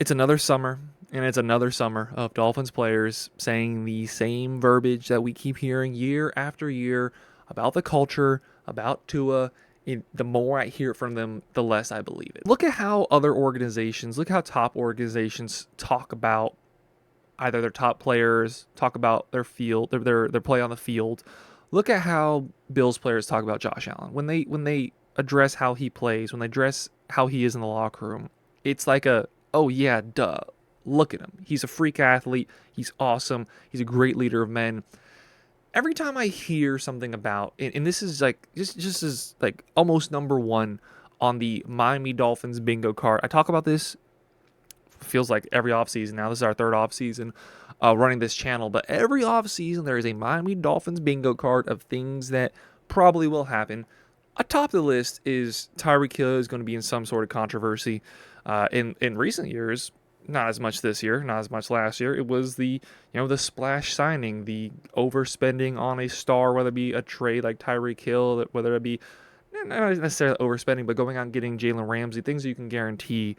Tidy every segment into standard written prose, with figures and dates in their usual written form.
It's another summer, and it's another summer of Dolphins players saying the same verbiage that we keep hearing year after year about the culture, about Tua. The more I hear from them, the less I believe it. Look at how other organizations, look how top organizations talk about either their top players, talk about their field, their play on the field. Look at how Bills players talk about Josh Allen when they address how he plays, when they address how he is in the locker room. It's like oh yeah, duh. Look at him. He's a freak athlete. He's awesome. He's a great leader of men. Every time I hear something about, and this is like just as like almost number one on the Miami Dolphins bingo card. I talk about this, feels like every offseason now. This is our third offseason running this channel, but every offseason there is a Miami Dolphins bingo card of things that probably will happen. Atop the list is Tyreek Hill is going to be in some sort of controversy. In recent years, not as much this year, not as much last year. It was the splash signing, the overspending on a star, whether it be a trade like Tyreek Hill, whether it be not necessarily overspending, but going out and getting Jalen Ramsey, things that you can guarantee.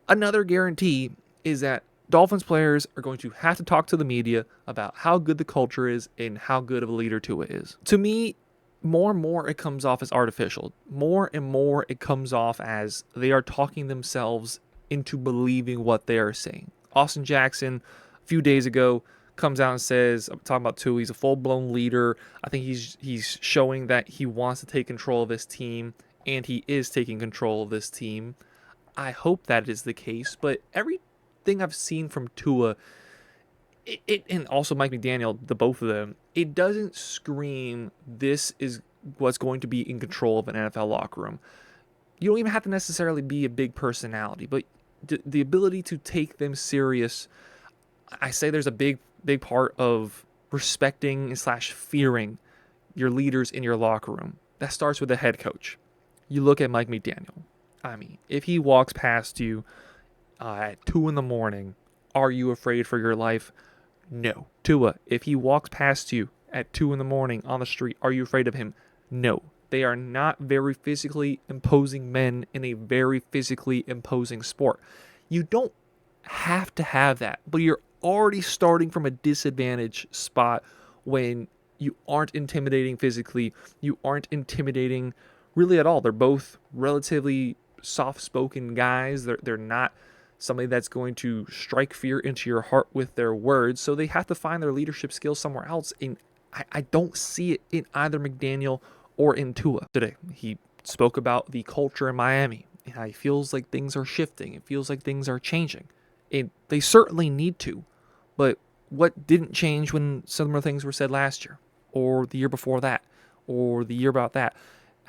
Another guarantee is that Dolphins players are going to have to talk to the media about how good the culture is and how good of a leader Tua is. To me, more and more it comes off as artificial. More and more it comes off as they are talking themselves into believing what they are saying. Austin Jackson, a few days ago, comes out and says, I'm talking about Tua, he's a full-blown leader. I think he's showing that he wants to take control of this team, and he is taking control of this team. I hope that is the case, but everything I've seen from Tua, and also Mike McDaniel, the both of them, it doesn't scream this is what's going to be in control of an NFL locker room. You don't even have to necessarily be a big personality, but the ability to take them serious. I say there's a big part of respecting / fearing your leaders in your locker room. That starts with the head coach. You look at Mike McDaniel. I mean, if he walks past you at 2 a.m, are you afraid for your life? No. Tua, if he walks past you at 2 a.m. on the street, are you afraid of him? No. They are not very physically imposing men in a very physically imposing sport. You don't have to have that, but you're already starting from a disadvantaged spot when you aren't intimidating physically. You aren't intimidating really at all. They're both relatively soft-spoken guys. They're not somebody that's going to strike fear into your heart with their words, so they have to find their leadership skills somewhere else, and I don't see it in either McDaniel or in Tua. Today, he spoke about the culture in Miami, and how he feels like things are shifting. It feels like things are changing, and they certainly need to, but what didn't change when similar things were said last year, or the year before that, or the year about that?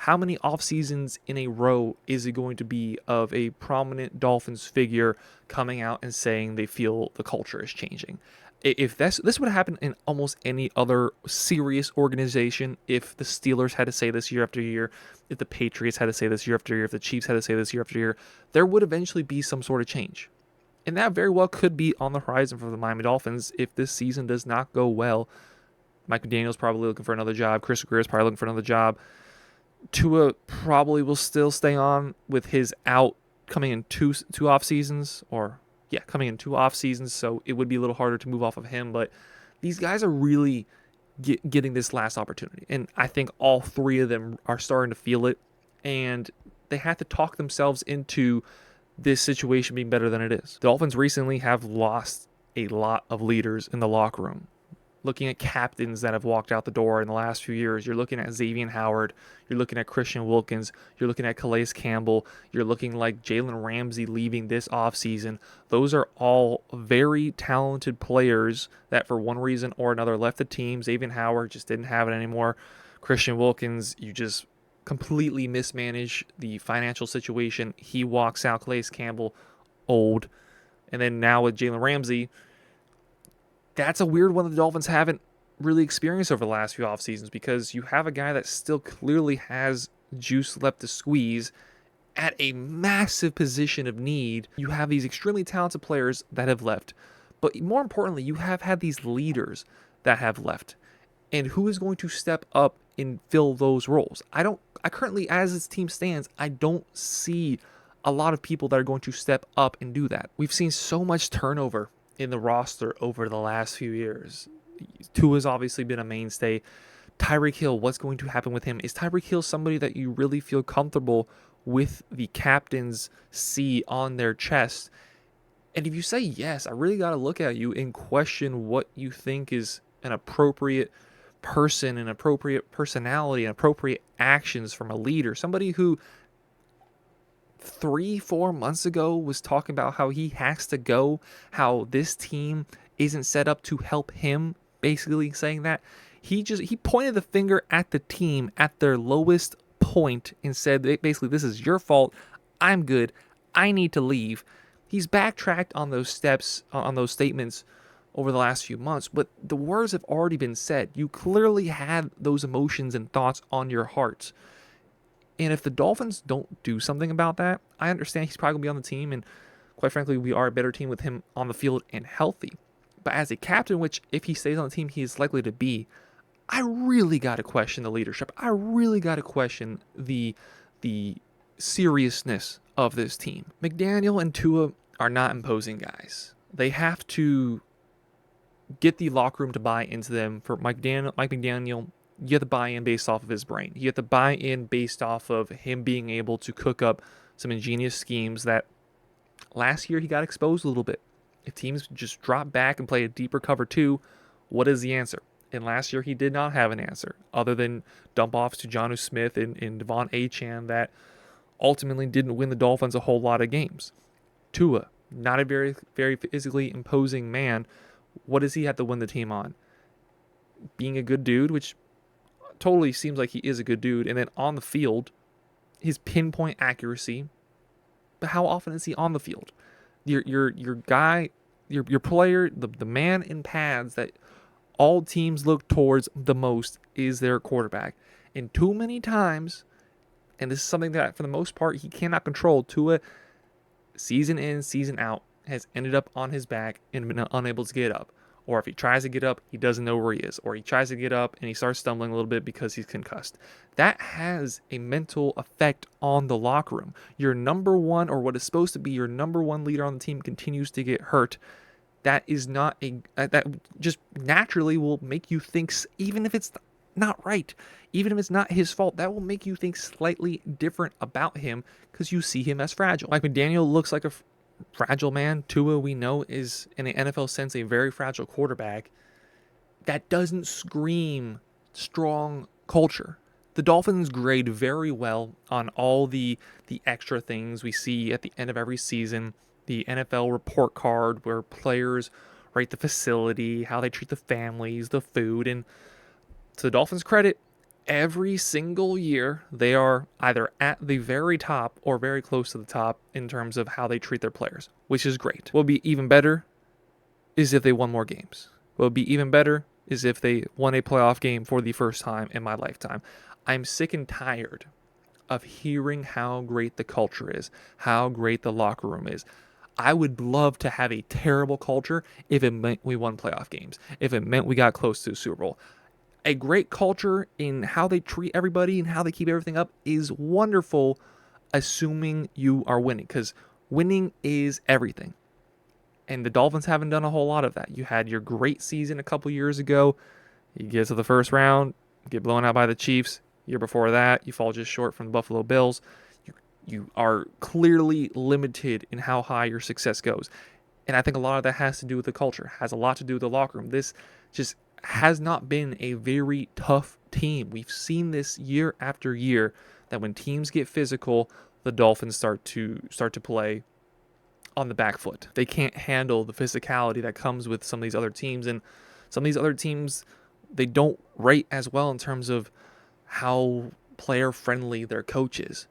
How many off seasons in a row is it going to be of a prominent Dolphins figure coming out and saying they feel the culture is changing? If this would happen in almost any other serious organization, if the Steelers had to say this year after year, if the Patriots had to say this year after year, if the Chiefs had to say this year after year, there would eventually be some sort of change. And that very well could be on the horizon for the Miami Dolphins if this season does not go well. Mike McDaniel's probably looking for another job. Chris Greer's probably looking for another job. Tua probably will still stay on with his out coming in two off seasons, coming in 2 off seasons, so it would be a little harder to move off of him, but these guys are really getting this last opportunity, and I think all 3 of them are starting to feel it, and they have to talk themselves into this situation being better than it is. The Dolphins recently have lost a lot of leaders in the locker room. Looking at captains that have walked out the door in the last few years, you're looking at Xavier Howard, you're looking at Christian Wilkins, you're looking at Calais Campbell, you're looking like Jalen Ramsey leaving this offseason. Those are all very talented players that for one reason or another left the team. Xavier Howard just didn't have it anymore. Christian Wilkins, you just completely mismanage the financial situation. He walks out. Calais Campbell, old. And then now with Jalen Ramsey, that's a weird one that the Dolphins haven't really experienced over the last few off seasons, because you have a guy that still clearly has juice left to squeeze at a massive position of need. You have these extremely talented players that have left, but more importantly, you have had these leaders that have left. And who is going to step up and fill those roles? I currently, as this team stands, I don't see a lot of people that are going to step up and do that. We've seen so much turnover in the roster over the last few years. Tua's obviously been a mainstay. Tyreek Hill, what's going to happen with him? Is Tyreek Hill somebody that you really feel comfortable with the captain's C on their chest? And if you say yes, I really got to look at you and question what you think is an appropriate person, an appropriate personality, and appropriate actions from a leader. Somebody who 3-4 months ago was talking about how he has to go, how this team isn't set up to help him, basically saying that. He pointed the finger at the team at their lowest point and said basically, this is your fault. I'm good. I need to leave. He's backtracked on those steps, on those statements over the last few months, but the words have already been said. You clearly had those emotions and thoughts on your heart. And if the Dolphins don't do something about that, I understand he's probably going to be on the team, and quite frankly, we are a better team with him on the field and healthy. But as a captain, which if he stays on the team, he is likely to be, I really got to question the leadership. I really got to question the seriousness of this team. McDaniel and Tua are not imposing guys. They have to get the locker room to buy into them. For Mike McDaniel, you have to buy in based off of his brain. You have to buy in based off of him being able to cook up some ingenious schemes that last year he got exposed a little bit. If teams just drop back and play a deeper cover 2, what is the answer? And last year he did not have an answer other than dump offs to Jonnu Smith and Devon Achane that ultimately didn't win the Dolphins a whole lot of games. Tua, not a very, very physically imposing man. What does he have to win the team on? Being a good dude, which totally seems like he is a good dude. And then on the field, his pinpoint accuracy. But how often is he on the field? Your guy, your player, the man in pads that all teams look towards the most is their quarterback. And too many times, and this is something that for the most part he cannot control, Tua, season in, season out, has ended up on his back and been unable to get up. Or if he tries to get up, he doesn't know where he is. Or he tries to get up and he starts stumbling a little bit because he's concussed. That has a mental effect on the locker room. Your number one, or what is supposed to be your number one leader on the team, continues to get hurt. That is not that just naturally will make you think, even if it's not right, even if it's not his fault, that will make you think slightly different about him because you see him as fragile. Mike McDaniel looks like a fragile man. Tua, we know, is in an NFL sense a very fragile quarterback. That doesn't scream strong culture. The Dolphins grade very well on all the extra things we see at the end of every season. The NFL report card where players rate the facility, how they treat the families, the food, and to the Dolphins' credit, every single year they are either at the very top or very close to the top in terms of how they treat their players, which is great. What would be even better is if they won more games. What would be even better is if they won a playoff game for the first time in my lifetime. I'm sick and tired of hearing how great the culture is, how great the locker room is. I would love to have a terrible culture if it meant we won playoff games, if it meant we got close to the Super Bowl. A great culture in how they treat everybody and how they keep everything up is wonderful, assuming you are winning, because winning is everything. And the Dolphins haven't done a whole lot of that. You had your great season a couple years ago. You get to the first round, get blown out by the Chiefs. Year before that, you fall just short from the Buffalo Bills. You are clearly limited in how high your success goes. And I think a lot of that has to do with the culture, has a lot to do with the locker room. This just has not been a very tough team. We've seen this year after year that when teams get physical, the Dolphins start to play on the back foot. They can't handle the physicality that comes with some of these other teams, and some of these other teams, they don't rate as well in terms of how player friendly their coach is.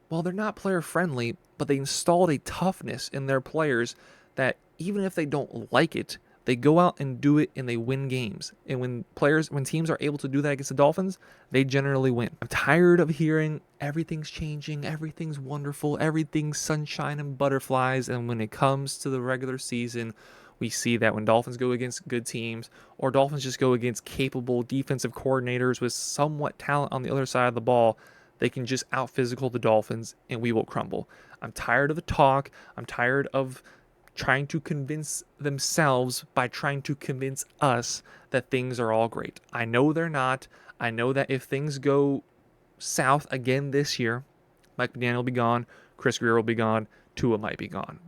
Well, they're not player friendly, but they installed a toughness in their players that even if they don't like it, they go out and do it and they win games. And when teams are able to do that against the Dolphins, they generally win. I'm tired of hearing everything's changing, everything's wonderful, everything's sunshine and butterflies. And when it comes to the regular season, we see that when Dolphins go against good teams, or Dolphins just go against capable defensive coordinators with somewhat talent on the other side of the ball, they can just out-physical the Dolphins and we will crumble. I'm tired of the talk. I'm tired of trying to convince themselves by trying to convince us that things are all great. I know they're not. I know that if things go south again this year, Mike McDaniel will be gone, Chris Greer will be gone, Tua might be gone.